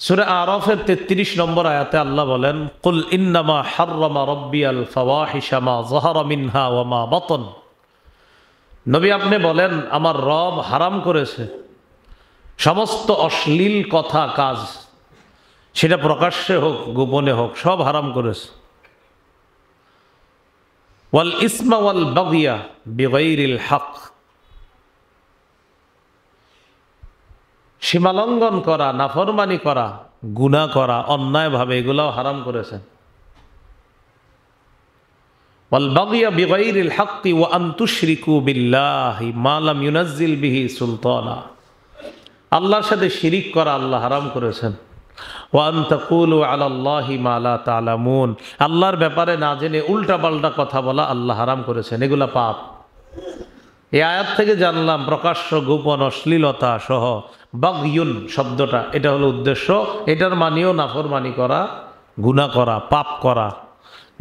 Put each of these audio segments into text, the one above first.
সূরা আরাফের 33 নম্বর আয়াতে আল্লাহ বলেন, কুল ইন্নামা হাররামা রাব্বিয়াল ফাওয়াহিশা মা যাহারা মিনহা ওয়া মা বাতন। নবী আপনি বলেন, আমার রব হারাম করেছে সমস্ত অশ্লীল কথা কাজ, সেটা প্রকাশ্যে হোক গোপনে হোক, সব হারাম করেছে। ওয়াল ইসমা ওয়াল বাগিয়া বিগাইরিল হক, সীমালঙ্ঘন করা, নাফরমানি করা, গুনাহ করা অন্যায়ভাবে, এগুলাও হারাম করেছেন। ওয়াল বাগিয়া বিগাইরিল হক্কি ওয়া আন তুশরিকু বিল্লাহি মা লাম ইউনাজ্জিল বিহি সুলতানা, আল্লাহর সাথে শিরিক করা আল্লাহ হারাম করেছেন। ওয়া আন তাকুলু আলাল্লাহি মা লা তা'লামুন, আল্লাহর ব্যাপারে না জেনে উল্টাপাল্টা কথা বলা আল্লাহ হারাম করেছেন, এগুলা পাপ। এই আয়াত থেকে জানলাম প্রকাশ্য গোপন অশ্লীলতা সহ বাগয়ুন শব্দটা, এটা হলো উদ্দেশ্য, এটার মানেও নাফরমানি করা, গুনাহ করা, পাপ করা।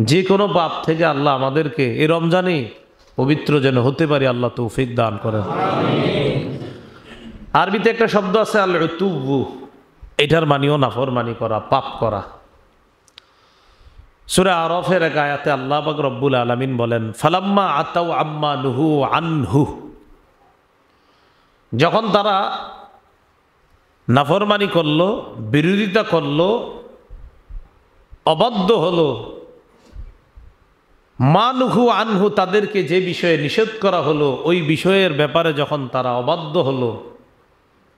যে কোনো পাপ থেকে আল্লাহ আমাদেরকে এই রমজানে পবিত্র যেন হতে পারি, আল্লাহ তৌফিক দান করেন। আরবিতে একটা শব্দ আছে আল উতুবু, এটার মানেও নাফরমানি করা, পাপ করা। সূরা আরাফের এক আয়াতে আল্লাহ পাক রব্বুল আলামিন বলেন, ফালাম্মা আতাউ আম্মা নুহু আনহু, যখন তারা নাফরমানি করলো, বিরোধিতা করলো, অবাধ্য হলো, মা নুহু আনহু, তাদেরকে যে বিষয়ে নিষেধ করা হলো ওই বিষয়ের ব্যাপারে যখন তারা অবাধ্য হলো,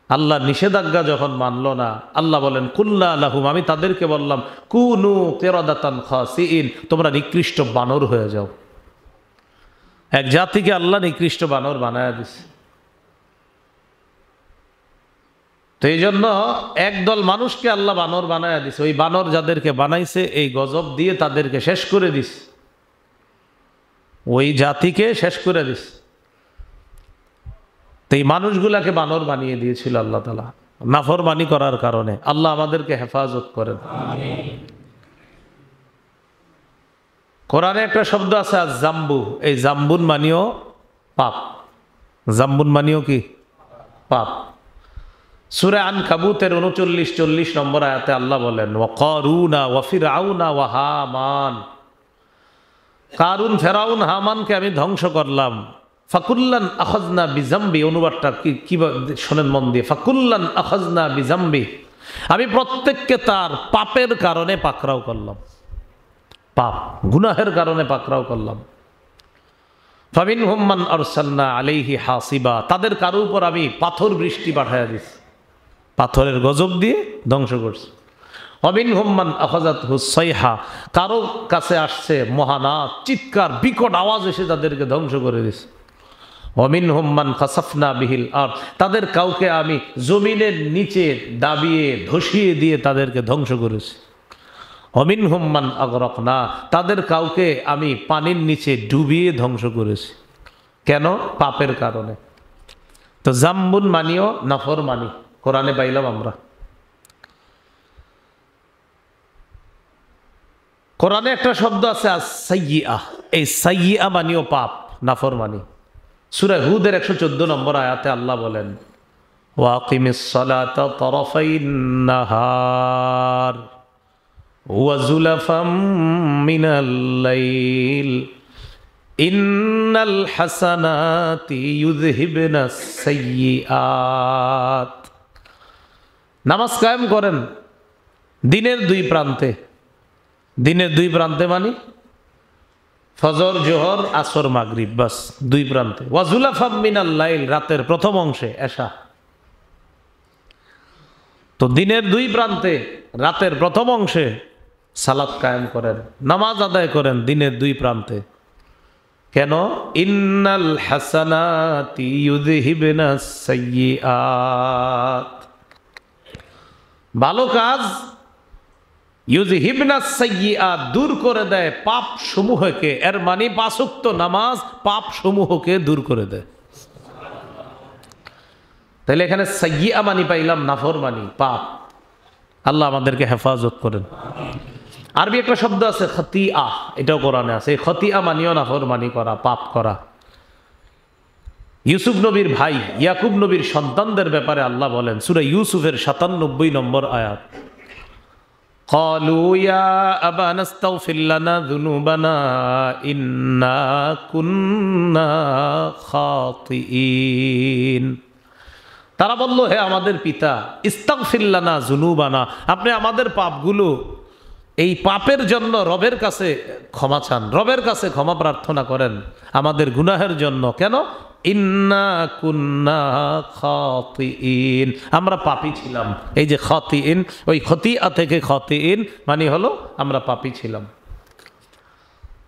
আল্লাহ নিষেধাজ্ঞা যখন মানল না, আল্লাহ বলেন কুল্লা লাহুম, আমি তাদেরকে বললাম কুনু কিরাদাতান খাসিইন, তোমরা নিকৃষ্ট বানর হয়ে যাও। এক জাতিকে আল্লাহ নিকৃষ্ট বানর বানায়া দিছে। তো এই জন্য একদল মানুষকে আল্লাহ বানর বানায়া দিছে, ওই বানর যাদেরকে বানাইছে এই গজব দিয়ে তাদেরকে শেষ করে দিছে, ওই জাতিকে শেষ করে দিছে। তো এই মানুষগুলাকে বানর বানিয়ে দিয়েছিল আল্লাহ তাআলা নাফরমানি করার কারণে। আল্লাহ আমাদেরকে হেফাজত করেন। কোরআনে একটা শব্দ আছে জাম্বু, এই জাম্বুন মানিও পাপ। জাম্বুন মানিও কি? পাপ। সূরা আনকাবুতের 39-40 নম্বর আয়াতে আল্লাহ বলেন, ওয়া কারুনা ওয়া ফিরআউনা ওয়া হামান, কারুন, ফেরাউন, হামানকে আমি ধ্বংস করলাম। ফাকুল্লান আখাযনা বিজামবি, অনুবাদটা কি শোনেন মন দিয়ে, ফাকুল্লান আখাযনা বিজামবি, আমি প্রত্যেককে তার পাপের কারণে পাকড়াও করলাম, পাপ গুনাহের কারণে পাকড়াও করলাম। ফামিনহুম মান আরসালনা আলাইহি হাসিবা, তাদের কারো উপর আমি পাথর বৃষ্টি পাঠায়া দিছি, পাথরের গজব দিয়ে ধ্বংস করছি। ওয়ামিনহুম মান আখাযাতহু সাইহা, কারো কাছে আসছে মহানাদ, চিৎকার, বিকট আওয়াজ এসে তাদেরকে ধ্বংস করে দিছে। ওয়ামিনহুম মান খাসাফনা বিহিল আরদ, তাদের কাউকে আমি জমিনের নিচে দাবিয়ে ধসিয়ে দিয়ে তাদেরকে ধ্বংস করেছি। ওয়ামিনহুম মান আগরাকনা, তাদের কাউকে আমি পানির নিচে ডুবিয়ে ধ্বংস করেছি। কেন? পাপের কারণে। তো জাম্বুন মানিও নাফরমানি, কোরআনে পাইলাম আমরা। কোরআনে একটা শব্দ আছে আস-সাইয়্যিআ, এই সাইয়্যিআ মানিও পাপ, নাফরমানি। সূরা হুদের 114 নম্বর আয়াতে আল্লাহ বলেন, ওয়াকিমিস সালাতা তারাফাইন নাহার ওয়া যুলাফাম মিনাল লাইল ইন্নাল হাসানাতি ইউযহিবনাস সাইয়্যিআত, নামাজ কায়েম করেন দিনের দুই প্রান্তে। দিনের দুই প্রান্তে মানে ফজর, জোহর, আসর, মাগরিব, বাস দুই প্রান্তে। ওয়াজুলাফাম মিনাল লাইল, রাতের প্রথম অংশে, এশা। তো দিনের দুই প্রান্তে রাতের প্রথম অংশে সালাত কায়েম করেন, নামাজ আদায় করেন দিনের দুই প্রান্তে। কেন? ইন্নাল হাসানাতি ইউযহিবনাস সাইয়্যিআত, ভালো কাজ ইউযহিবনাস সাইয়্যিআত, দূর করে দেয় পাপ সমূহকে। এর মানে 5 ওয়াক্ত নামাজ পাপ সমূহকে দূর করে দেয়। তাহলে এখানে সাইয়্যিআ মানি পাইলাম নাফরমানি, পাপ। আল্লাহ আমাদেরকে হেফাজত করেন। আরবি একটা শব্দ আছে খতিআ, এটাও কোরআনে আছে। খতিআ মানিও নাফরমানি করা, পাপ করা। ইউসুফ নবীর ভাই ইয়াকুব নবীর সন্তানদের ব্যাপারে আল্লাহ বলেন সূরা ইউসুফের 97 নম্বর আয়াত, قالوا يا أبانا استغفر لنا ذنوبنا إنا كنا خاطئين। তারা বলল, হে আমাদের পিতা, ইস্তাগফির লানা যুনুবানা, আপনি আমাদের পাপগুলো, এই পাপের জন্য রবের কাছে ক্ষমা চান, রবের কাছে ক্ষমা প্রার্থনা করেন আমাদের গুনাহের জন্য। কেন? ইন্না কুন্না খাতিইন, আমরা পাপী ছিলাম। এই যে খাতিইন, ওই খতিয়া থেকে খাতিইন মানে হলো আমরা পাপী ছিলাম।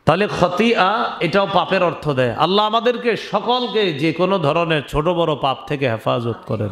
তাহলে খতিয়া এটাও পাপের অর্থ দেয়। আল্লাহ আমাদেরকে সকলকে যে কোনো ধরনের ছোট বড় পাপ থেকে হেফাজত করেন।